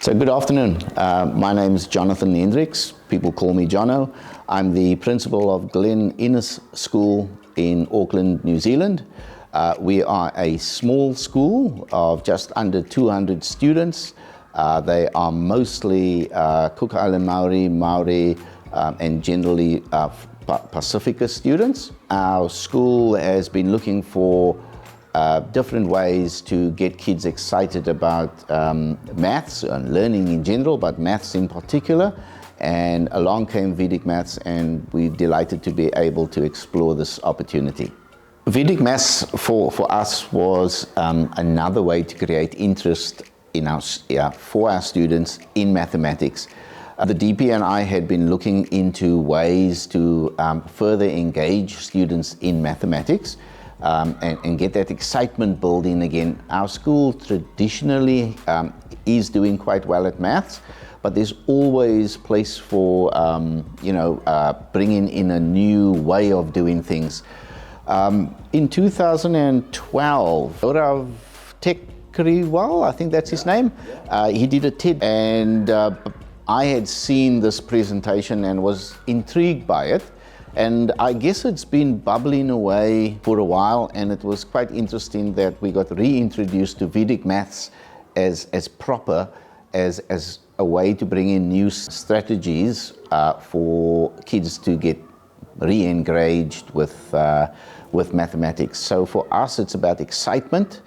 So good afternoon. My name is Jonathan Hendricks. People call me Jono. I'm the principal of Glen School in Auckland, New Zealand. We are a small school of just under 200 students. They are mostly Cook Island Maori, and generally Pacifica students. Our school has been looking for different ways to get kids excited about maths and learning in general, but maths in particular. And along came Vedic Maths, and we're delighted to be able to explore this opportunity. Vedic Maths for us was another way to create interest in for our students in mathematics. The DP and I had been looking into ways to further engage students in mathematics and get that excitement building again. Our school traditionally is doing quite well at maths, but there's always place for bringing in a new way of doing things. In 2012, Aoturoa, I think that's his name, he did a TED, and I had seen this presentation and was intrigued by it. And I guess it's been bubbling away for a while, and it was quite interesting that we got reintroduced to Vedic Maths as proper, as a way to bring in new strategies for kids to get re-engaged with mathematics. So for us, it's about excitement,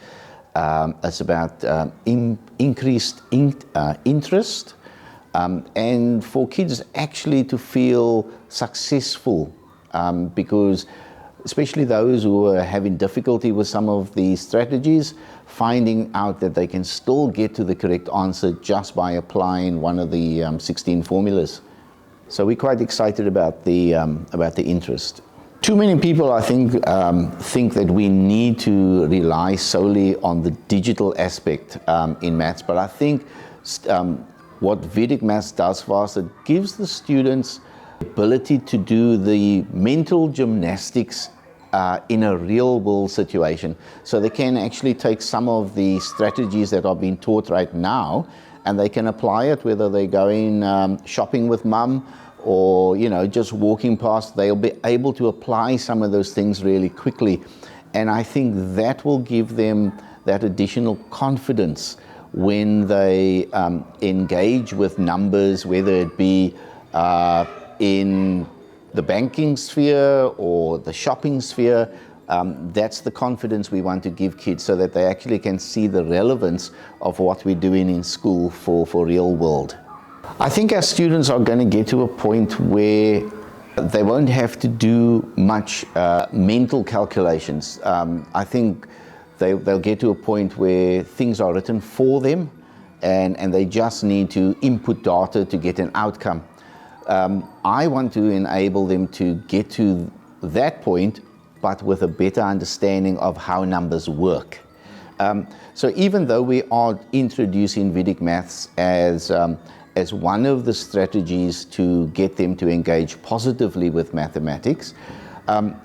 it's about increased interest, and for kids actually to feel successful, because especially those who are having difficulty with some of the strategies, finding out that they can still get to the correct answer just by applying one of the 16 formulas. So we're quite excited about the interest. Too many people, I think that we need to rely solely on the digital aspect in maths, but I think what Vedic Maths does for us, it gives the students the ability to do the mental gymnastics in a real world situation. So they can actually take some of the strategies that are being taught right now, and they can apply it, whether they're going shopping with mum or just walking past. They'll be able to apply some of those things really quickly. And I think that will give them that additional confidence when they engage with numbers, whether it be in the banking sphere or the shopping sphere. That's the confidence we want to give kids, so that they actually can see the relevance of what we're doing in school for real world. I think our students are going to get to a point where they won't have to do much mental calculations. I think they'll get to a point where things are written for them, and they just need to input data to get an outcome. I want to enable them to get to that point, but with a better understanding of how numbers work. So even though we are introducing Vedic Maths as one of the strategies to get them to engage positively with mathematics,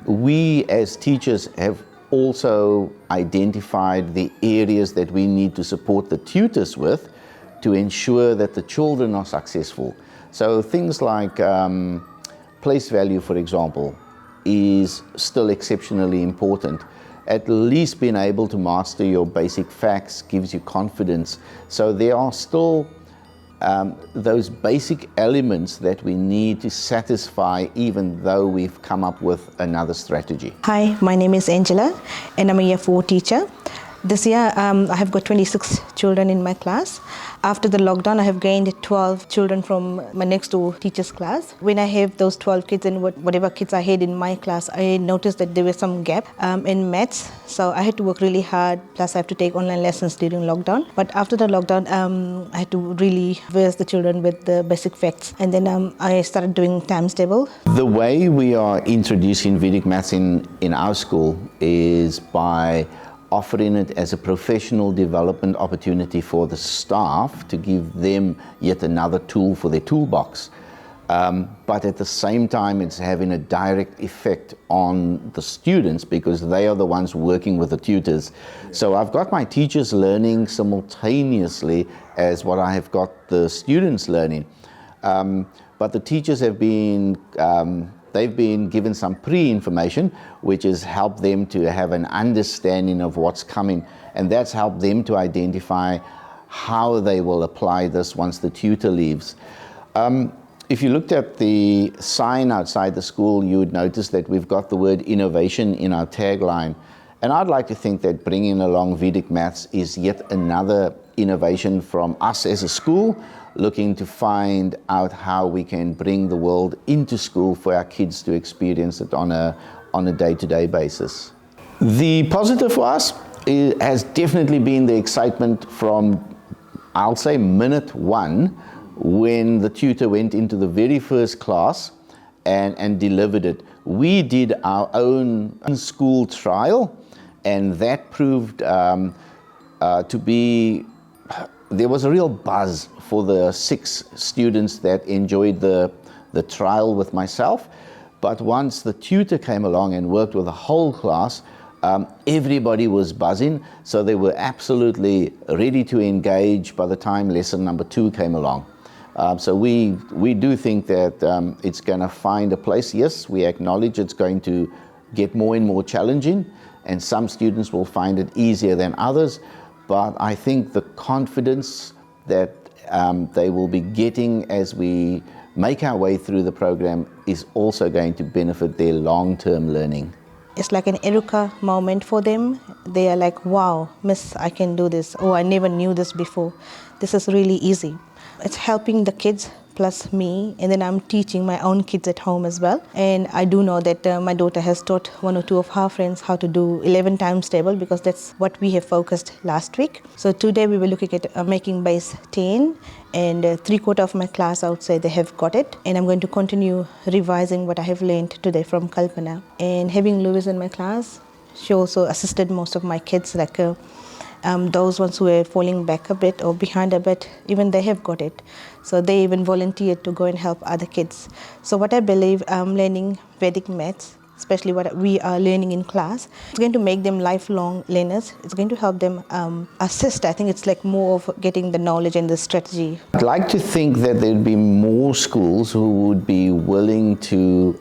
we as teachers have also identified the areas that we need to support the tutors with to ensure that the children are successful. So things like place value, for example, is still exceptionally important. At least being able to master your basic facts gives you confidence. So there are still those basic elements that we need to satisfy, even though we've come up with another strategy. Hi, my name is Angela, and I'm a Year 4 teacher. This year, I have got 26 children in my class. After the lockdown, I have gained 12 children from my next door teacher's class. When I have those 12 kids and whatever kids I had in my class, I noticed that there was some gap in maths. So I had to work really hard, plus I have to take online lessons during lockdown. But after the lockdown, I had to really verse the children with the basic facts. And then I started doing times table. The way we are introducing Vedic Maths in our school is by offering it as a professional development opportunity for the staff to give them yet another tool for their toolbox. but at the same time it's having a direct effect on the students because they are the ones working with the tutors. So I've got my teachers learning simultaneously as what I have got the students learning. But the teachers have been, they've been given some pre-information which has helped them to have an understanding of what's coming, and that's helped them to identify how they will apply this once the tutor leaves. If you looked at the sign outside the school, you would notice that we've got the word innovation in our tagline. And I'd like to think that bringing along Vedic Maths is yet another innovation from us as a school, looking to find out how we can bring the world into school for our kids to experience it on a day-to-day basis. The positive for us has definitely been the excitement from, I'll say, minute one, when the tutor went into the very first class and delivered it. We did our own school trial, and that proved to be, there was a real buzz for the 6 students that enjoyed the trial with myself. But once the tutor came along and worked with the whole class, everybody was buzzing, so they were absolutely ready to engage by the time lesson number 2 came along. So we do think that it's going to find a place. Yes, we acknowledge it's going to get more and more challenging, and some students will find it easier than others, but I think the confidence that they will be getting as we make our way through the program is also going to benefit their long-term learning. It's like an eureka moment for them. They are like, wow, miss, I can do this. Oh, I never knew this before. This is really easy. It's helping the kids plus me, and then I'm teaching my own kids at home as well. And I do know that my daughter has taught 1 or 2 of her friends how to do 11 times table, because that's what we have focused last week. So today we were looking at making base 10, and 3/4 of my class outside they have got it. And I'm going to continue revising what I have learned today from Kalpana. And having Louise in my class, she also assisted most of my kids, like those ones who were falling back a bit or behind a bit, even they have got it. So they even volunteered to go and help other kids. So what I believe, learning Vedic Maths, especially what we are learning in class, it's going to make them lifelong learners. It's going to help them assist. I think it's like more of getting the knowledge and the strategy. I'd like to think that there'd be more schools who would be willing to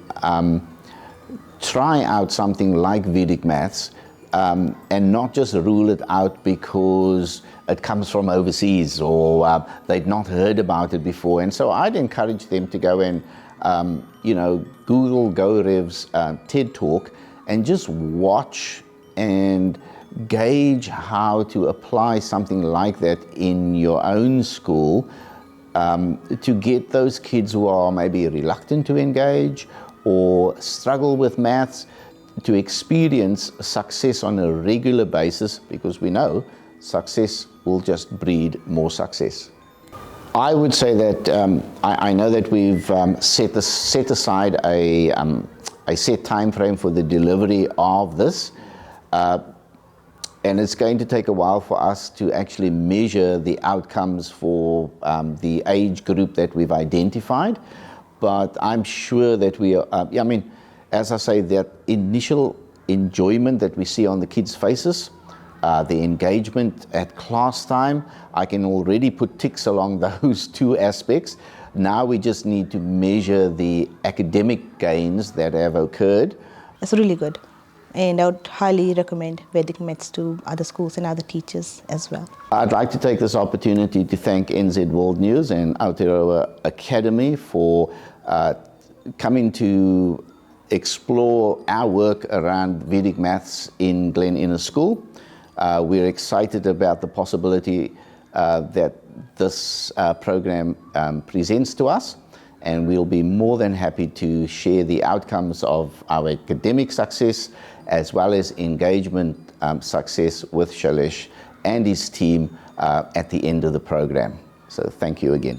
try out something like Vedic Maths, and not just rule it out because it comes from overseas or they'd not heard about it before. And so I'd encourage them to go and, Google GoRev's TED Talk and just watch and gauge how to apply something like that in your own school to get those kids who are maybe reluctant to engage or struggle with maths to experience success on a regular basis, because we know success will just breed more success. I would say that I know that we've set aside a set time frame for the delivery of this, and it's going to take a while for us to actually measure the outcomes for the age group that we've identified. But I'm sure that we are, as I say, that initial enjoyment that we see on the kids' faces, the engagement at class time, I can already put ticks along those 2 aspects. Now we just need to measure the academic gains that have occurred. It's really good. And I would highly recommend Vedic Maths to other schools and other teachers as well. I'd like to take this opportunity to thank NZ World News and Aoturoa Academy for coming to explore our work around Vedic Maths in Glen Inner School. We're excited about the possibility that this program presents to us, and we'll be more than happy to share the outcomes of our academic success as well as engagement success with Shailesh and his team at the end of the program. So thank you again.